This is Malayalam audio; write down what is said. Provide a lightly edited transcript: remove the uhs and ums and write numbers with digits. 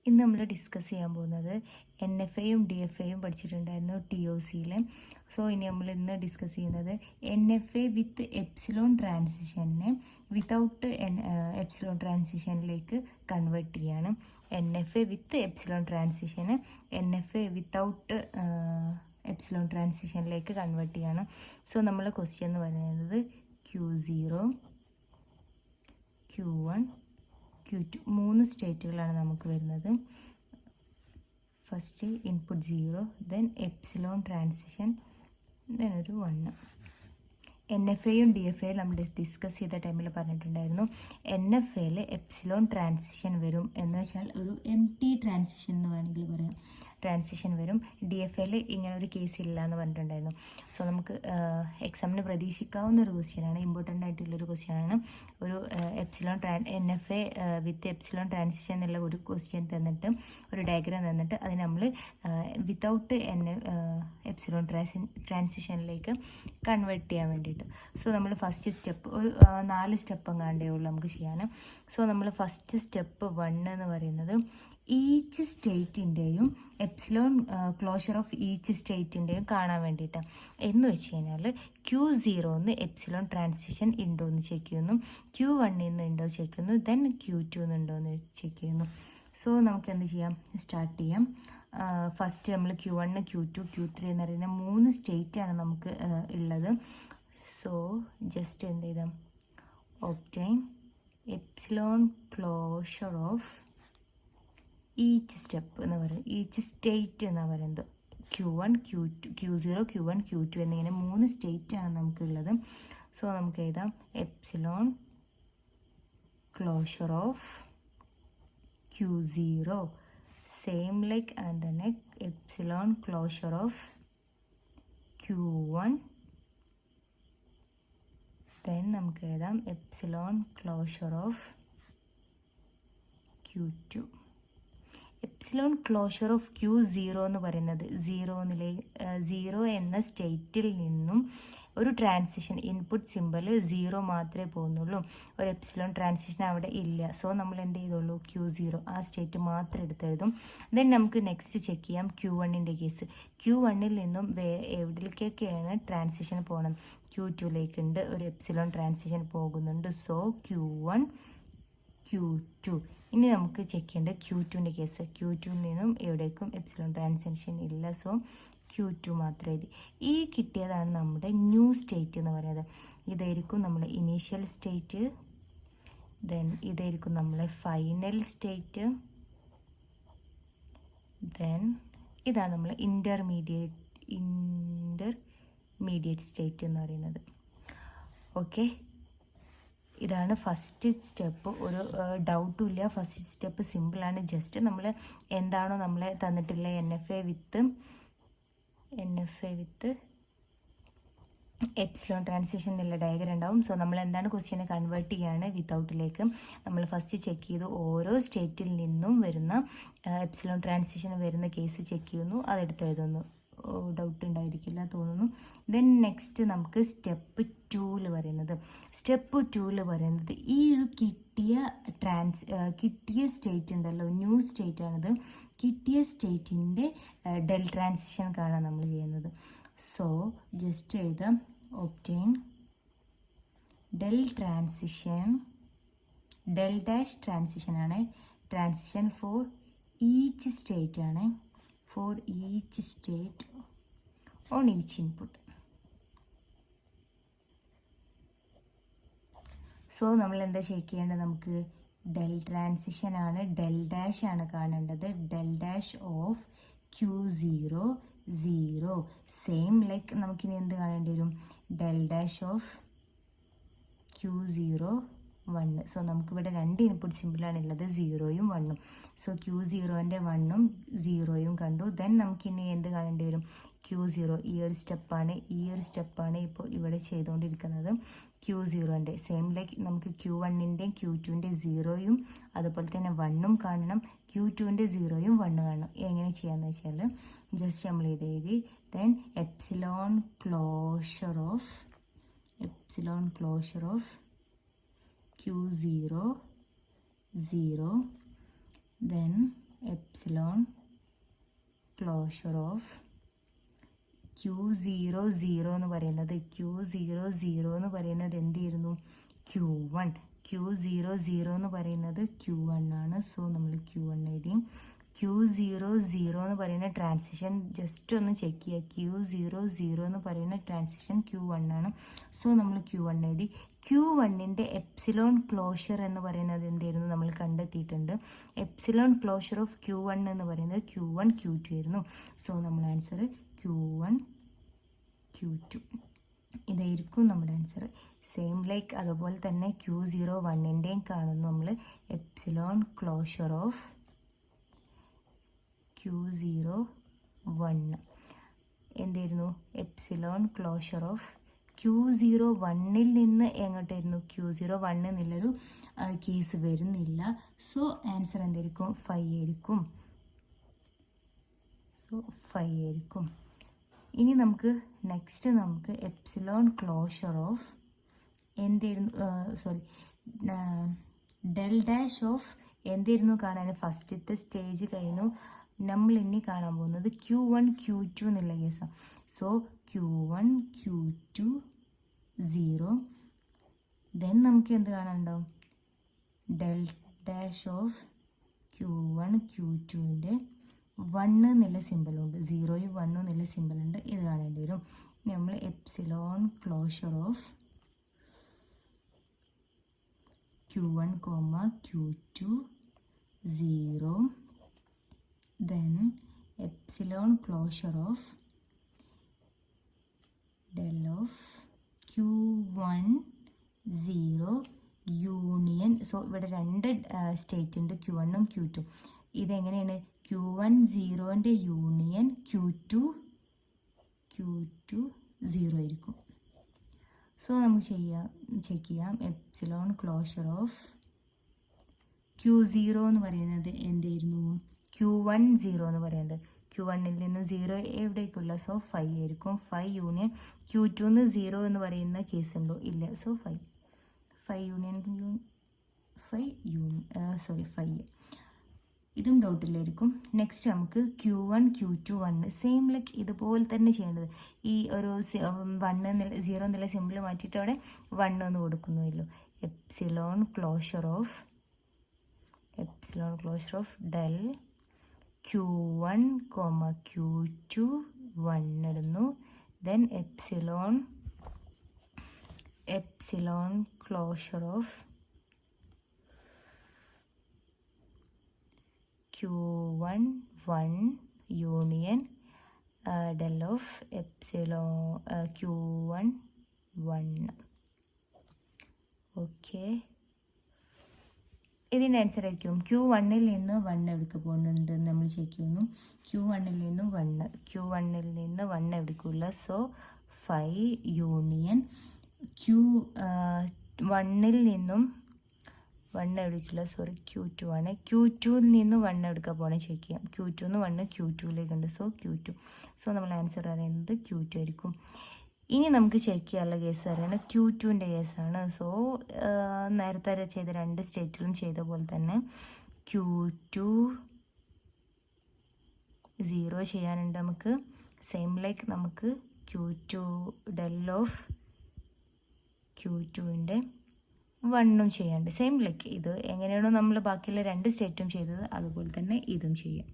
ഇന്ന് നമ്മൾ ഡിസ്കസ് ചെയ്യാൻ പോകുന്നത് NFAയും DFAയും പഠിച്ചിട്ടുണ്ടായിരുന്നു TOCയിൽ. സോ ഇനി നമ്മൾ ഇന്ന് ഡിസ്കസ് ചെയ്യുന്നത് NFA വിത്ത് എപ്സിലോൺ ട്രാൻസിഷനെ വിത്തൗട്ട് എപ്സിലോൺ ട്രാൻസിഷനിലേക്ക് കൺവേർട്ട് ചെയ്യാണ്. NFA വിത്ത് എപ്സിലോൺ ട്രാൻസിഷന് NFA വിത്തൗട്ട് എപ്സിലോൺ ട്രാൻസിഷനിലേക്ക് കൺവേർട്ട് ചെയ്യാണ്. സോ നമ്മളെ ക്വസ്റ്റ്യൻ എന്ന് പറയുന്നത് Q0, Q1, Q2 മൂന്ന് സ്റ്റേറ്റുകളാണ് നമുക്ക് വരുന്നത്. First input 0, then epsilon transition, then ഒരു 1. NFAയും DFAയും നമ്മൾ ഡിസ്കസ് ചെയ്ത ടൈമിൽ പറഞ്ഞിട്ടുണ്ടായിരുന്നു NFAയിൽ എപ്സിലോൺ ട്രാൻസിഷൻ വരും എന്ന് വെച്ചാൽ ഒരു empty ട്രാൻസിഷൻ എന്ന് വേണമെങ്കിൽ പറയാം, ട്രാൻസിഷൻ വരും. DFAയിൽ ഇങ്ങനെ ഒരു കേസ് ഇല്ല എന്ന് പറഞ്ഞിട്ടുണ്ടായിരുന്നു. സോ നമുക്ക് എക്സാമിന് പ്രതീക്ഷിക്കാവുന്ന ഒരു ക്വസ്റ്റ്യനാണ്, ഇമ്പോർട്ടൻ്റ് ആയിട്ടുള്ളൊരു ക്വസ്റ്റ്യനാണ്. ഒരു NFA വിത്ത് എപ്സിലോൺ ട്രാൻസിഷൻ എന്നുള്ള ഒരു ക്വസ്റ്റ്യൻ തന്നിട്ട് ഒരു ഡയഗ്രാം തന്നിട്ട് അത് നമ്മൾ വിത്തൗട്ട് എപ്സിലോൺ ട്രാൻസിഷനിലേക്ക് കൺവേർട്ട് ചെയ്യാൻ വേണ്ടിയിട്ട്. സോ നമ്മൾ ഫസ്റ്റ് സ്റ്റെപ്പ് ഒരു 4 സ്റ്റെപ്പ് എങ്ങാണ്ടേ ഉള്ളൂ നമുക്ക് ചെയ്യാൻ. സോ നമ്മൾ ഫസ്റ്റ് സ്റ്റെപ്പ് 1 എന്ന് പറയുന്നത് ഈച്ച് സ്റ്റേറ്റിൻ്റെയും എപ്സിലോൺ ക്ലോഷർ ഓഫ് ഈച്ച് സ്റ്റേറ്റിൻ്റെയും കാണാൻ വേണ്ടിയിട്ടാണ്. എന്ന് വെച്ച് കഴിഞ്ഞാൽ Q0 എപ്സിലോൺ ട്രാൻസിഷൻ ഉണ്ടോ എന്ന് ചെക്ക് ചെയ്യുന്നു, Q1 ഉണ്ടോ ചെക്ക് ചെയ്യുന്നു, ദെൻ Q2 ഉണ്ടോ എന്ന് ചെക്ക് ചെയ്യുന്നു. സോ നമുക്ക് എന്ത് ചെയ്യാം, സ്റ്റാർട്ട് ചെയ്യാം. ഫസ്റ്റ് നമ്മൾ Q1, Q2, Q3 എന്ന് പറയുന്ന 3 സ്റ്റേറ്റാണ് നമുക്ക് ഉള്ളത്. സോ ജസ്റ്റ് എന്ത് ചെയ്താൽ obtain epsilon closure of each step എന്ന് പറയുന്നത്, ഈച്ച് സ്റ്റേറ്റ് എന്നാണ് പറയുന്നത്. Q1, Q0, Q1, Q2 എന്നിങ്ങനെ 3 സ്റ്റേറ്റാണ് നമുക്കുള്ളത്. സോ നമുക്ക് എഴുതാം epsilon closure of Q0 same like and തന്നെ epsilon closure of Q1, then നമുക്ക് എഴുതാം epsilon closure of Q2. Epsilon closure of Q0 എന്ന് പറയുന്നത് 0 എന്ന സ്റ്റേറ്റിൽ നിന്നും ഒരു ട്രാൻസിഷൻ ഇൻപുട്ട് സിമ്പിൾ 0 മാത്രമേ പോകുന്നുള്ളൂ, ഒരു എപ്സിലോൺ ട്രാൻസിഷൻ അവിടെ ഇല്ല. സോ നമ്മൾ എന്ത് ചെയ്തോളൂ, Q0 ആ സ്റ്റേറ്റ് മാത്രം എടുത്തെഴുതും. ദെൻ നമുക്ക് നെക്സ്റ്റ് ചെക്ക് ചെയ്യാം Q1 കേസ്. Q1 നിന്നും എവിടേക്കൊക്കെയാണ് ട്രാൻസിഷൻ പോകണം, Q2 ഉണ്ട്, ഒരു എപ്സിലോൺ ട്രാൻസിഷൻ പോകുന്നുണ്ട്. So Q1, Q2. ഇനി നമുക്ക് ചെക്ക് ചെയ്യേണ്ടത് Q2 കേസ്. Q2 നിന്നും എവിടേക്കും എപ്സിലോൺ ട്രാൻസിഷൻ ഇല്ല. സോ Q2 മാത്രം എഴുതി. ഈ കിട്ടിയതാണ് നമ്മുടെ ന്യൂ സ്റ്റേറ്റ് എന്ന് പറയുന്നത്. ഇതായിരിക്കും നമ്മുടെ ഇനീഷ്യൽ സ്റ്റേറ്റ്, ദെൻ ഇതായിരിക്കും നമ്മളെ ഫൈനൽ സ്റ്റേറ്റ്, ദെൻ ഇതാണ് നമ്മൾ ഇൻ്റർമീഡിയറ്റ് സ്റ്റേറ്റ് എന്ന് പറയുന്നത്. ഓക്കെ, ഇതാണ് ഫസ്റ്റ് സ്റ്റെപ്പ്. ഒരു ഡൗട്ടും ഇല്ല, ഫസ്റ്റ് സ്റ്റെപ്പ് സിമ്പിളാണ്. ജസ്റ്റ് നമ്മൾ എന്താണോ നമ്മളെ തന്നിട്ടുള്ള NFA വിത്ത് എപ്സിലോൺ ട്രാൻസിഷൻ എന്നുള്ള ഡയഗ്രം ഉണ്ടാവും. സോ നമ്മൾ എന്താണ് ക്വസ്റ്റ്യനെ കൺവേർട്ട് ചെയ്യാണ് വിത്തൗട്ടിലേക്ക്. നമ്മൾ ഫസ്റ്റ് ചെക്ക് ചെയ്തു ഓരോ സ്റ്റേറ്റിൽ നിന്നും വരുന്ന എപ്സിലോൺ ട്രാൻസിഷൻ വരുന്ന കേസ് ചെക്ക് ചെയ്യുന്നു, അതെടുത്ത് എഴുതുന്നു. ഡൗട്ട് ഉണ്ടായിരിക്കില്ല തോന്നുന്നു. ദെൻ നെക്സ്റ്റ് നമുക്ക് സ്റ്റെപ്പ് 2 പറയുന്നത് ഈ ഒരു കിട്ടിയ സ്റ്റേറ്റ് ഉണ്ടല്ലോ, ന്യൂ സ്റ്റേറ്റ് ആണിത്. കിട്ടിയ സ്റ്റേറ്റിൻ്റെ ഡെൽ ട്രാൻസിഷൻ കാണാൻ നമ്മൾ ചെയ്യുന്നത്. സോ ജസ്റ്റ് എഴുതാം ഒബ്റ്റെയിൻ ഡെൽ ഡാഷ് ട്രാൻസിഷൻ ആണ്, ട്രാൻസിഷൻ ഫോർ ഈച്ച് സ്റ്റേറ്റ് ആണ്, for each state on each input. So നമ്മൾ എന്താ ചെക്ക് ചെയ്യേണ്ടത്, നമുക്ക് ഡെൽ ട്രാൻസിഷൻ ആണ്, ഡെൽ ഡാഷ് ആണ് കാണേണ്ടത്. Del dash of Q0 0 same like നമുക്കിനി എന്ത് കാണേണ്ടി വരും, del dash of Q0 1. So നമുക്കിവിടെ 2 ഇൻപുട്ട് സിമ്പിളാണുള്ളത്, 0യും 1ഉം. സോ Q0 1ഉം 0യും കണ്ടു. ദെൻ നമുക്കിനി എന്ത് കാണേണ്ടി വരും, Q0 ഈ ഒരു സ്റ്റെപ്പാണ് ഇപ്പോൾ ഇവിടെ ചെയ്തുകൊണ്ടിരിക്കുന്നത്. Q0 സെയിം ലൈക്ക് നമുക്ക് Q1 Q2 0യും അതുപോലെ തന്നെ 1ഉം കാണണം, Q2 0യും 1 കാണണം. എങ്ങനെ ചെയ്യാന്ന് വെച്ചാൽ ജസ്റ്റ് നമ്മൾ ഇത് എഴുതി, then epsilon closure of Q0 0, then epsilon closure of Q00 എന്ന് പറയുന്നത് Q00 എന്ന് പറയുന്നത് എന്തായിരുന്നു? Q1. Q00 എന്ന് പറയുന്നത് Q1 ആണ്. സോ നമ്മൾ Q1 എഴുതി. Q00 എന്ന് പറയുന്ന ട്രാൻസിഷൻ ജസ്റ്റ് ഒന്ന് ചെക്ക് ചെയ്യുക. Q00 എന്ന് പറയുന്ന ട്രാൻസിഷൻ Q1 ആണ്. സോ നമ്മൾ Q1 എഴുതി. Q1ൻ്റെ എപ്സിലോൺ ക്ലോഷർ എന്ന് പറയുന്നത് എന്തായിരുന്നു? നമ്മൾ കണ്ടെത്തിയിട്ടുണ്ട്. എപ്സിലോൺ ക്ലോഷർ ഓഫ് Q1 എന്ന് പറയുന്നത് Q1 Q2 ആയിരുന്നു. സോ നമ്മൾ ആൻസർ Q1 Q2 ഇതായിരിക്കും നമ്മുടെ ആൻസർ. സെയിം ലൈക്ക് അതുപോലെ തന്നെ Q01ൻ്റെയും കാണുന്നു നമ്മൾ എപ്സിലോൺ ക്ലോഷർ ഓഫ് Q01 എന്തായിരുന്നു? എപ്സിലോൺ ക്ലോഷർ ഓഫ് Q01ൽ നിന്ന് എങ്ങോട്ടായിരുന്നു? Q01 എന്നുള്ളൊരു കേസ് വരുന്നില്ല. സോ ആൻസർ എന്തായിരിക്കും? 5 ആയിരിക്കും. സോ 5 ആയിരിക്കും. ഇനി നമുക്ക് നെക്സ്റ്റ് നമുക്ക് എപ്സിലോൺ ക്ലോഷർ ഓഫ് എന്തായിരുന്നു? ഡെൽ ഡാഷ് ഓഫ് എന്തായിരുന്നു കാണാൻ? ഫസ്റ്റത്തെ സ്റ്റേജ് കഴിഞ്ഞു. നമ്മൾ ഇനി കാണാൻ പോകുന്നത് Q1 Q2 എന്നുള്ള കേസാണ്. So Q1 Q2 0. ദെൻ നമുക്ക് എന്ത് കാണാനുണ്ടാവും? ഡെൽ ഡാഷ് ഓഫ് Q1 Q2ൻ്റെ 1 എന്നുള്ള സിമ്പിളുണ്ട്. 0യും 1 എന്നുള്ള സിമ്പിളുണ്ട്. ഇത് കാണേണ്ടി വരും. ഇനി നമ്മൾ epsilon closure of Q1, Q2 0. Then epsilon closure of del of Q1 0 union. So ഇവിടെ രണ്ട് സ്റ്റേറ്റ് ഉണ്ട്, Q1ഉം Q2. ഇതെങ്ങനെയാണ്? Q1 0ൻ്റെ യൂണിയൻ Q2 0 ആയിരിക്കും. സോ നമുക്ക് ചെക്ക് ചെയ്യാം. എപ്സിലോൺ ക്ലോഷർ ഓഫ് Q0 എന്ന് പറയുന്നത് എന്തായിരുന്നു? Q1 0 എന്ന് പറയുന്നത് Q1ൽ നിന്ന് 0 എവിടേക്കുള്ള? സോ 5 ആയിരിക്കും. 5 യൂണിയൻ Q2ന്ന് 0 എന്ന് പറയുന്ന കേസ് ഉണ്ടോ? ഇല്ല. So 5 union 5. ഇതും ഡൗട്ടിലായിരിക്കും. നെക്സ്റ്റ് നമുക്ക് Q1 Q2 1 സെയിം ലൈക്ക് ഇതുപോലെ തന്നെ ചെയ്യേണ്ടത്. ഈ ഒരു 1 എന്നുള്ള 0 എന്നുള്ള സിമ്പിൾ മാറ്റിയിട്ട് അവിടെ 1 എന്ന് കൊടുക്കുന്നുള്ളൂ. Epsilon closure of del Q1, Q2 1 ഇടുന്നു. Then epsilon closure of Q1 1 union del of Q1 1. Okay, ഇതിൻ്റെ ആൻസർ ആയിരിക്കും. Q1ൽ നിന്ന് 1 എവിടേക്ക് പോകുന്നുണ്ട് നമ്മൾ ചെക്ക് ചെയ്യുന്നു. Q1ൽ നിന്ന് 1 എവിടേക്കില്ല. സോ 5 യൂണിയൻ Q1ൽ നിന്നും 1 എവിടേക്കില്ല. Q2 ആണ്. Q2ൽ നിന്ന് 1 എവിടേക്കാണ് പോകണേ ചെക്ക് ചെയ്യാം. Q2ന്ന് 1 Q2ലേക്കുണ്ട്. So Q2. സോ നമ്മൾ ആൻസർ അറിയുന്നത് Q2 ആയിരിക്കും. ഇനി നമുക്ക് ചെക്ക് ചെയ്യാനുള്ള കേസ് അറിയണം Q2ൻ്റെ കേസാണ്. സോ നേരത്തെ ചെയ്ത രണ്ട് സ്റ്റേറ്റിലും ചെയ്ത പോലെ തന്നെ Q2 0 ചെയ്യാനുണ്ട് നമുക്ക്. സെയിം ലൈക്ക് നമുക്ക് Q2 del ഓഫ് Q2ൻ്റെ 1 ചെയ്യാണ്ട്. സെയിം ലൈക്ക് ഇത് എങ്ങനെയാണോ നമ്മൾ ബാക്കിയുള്ള രണ്ട് സ്റ്റേറ്റും ചെയ്തത് അതുപോലെ തന്നെ ഇതും ചെയ്യാം.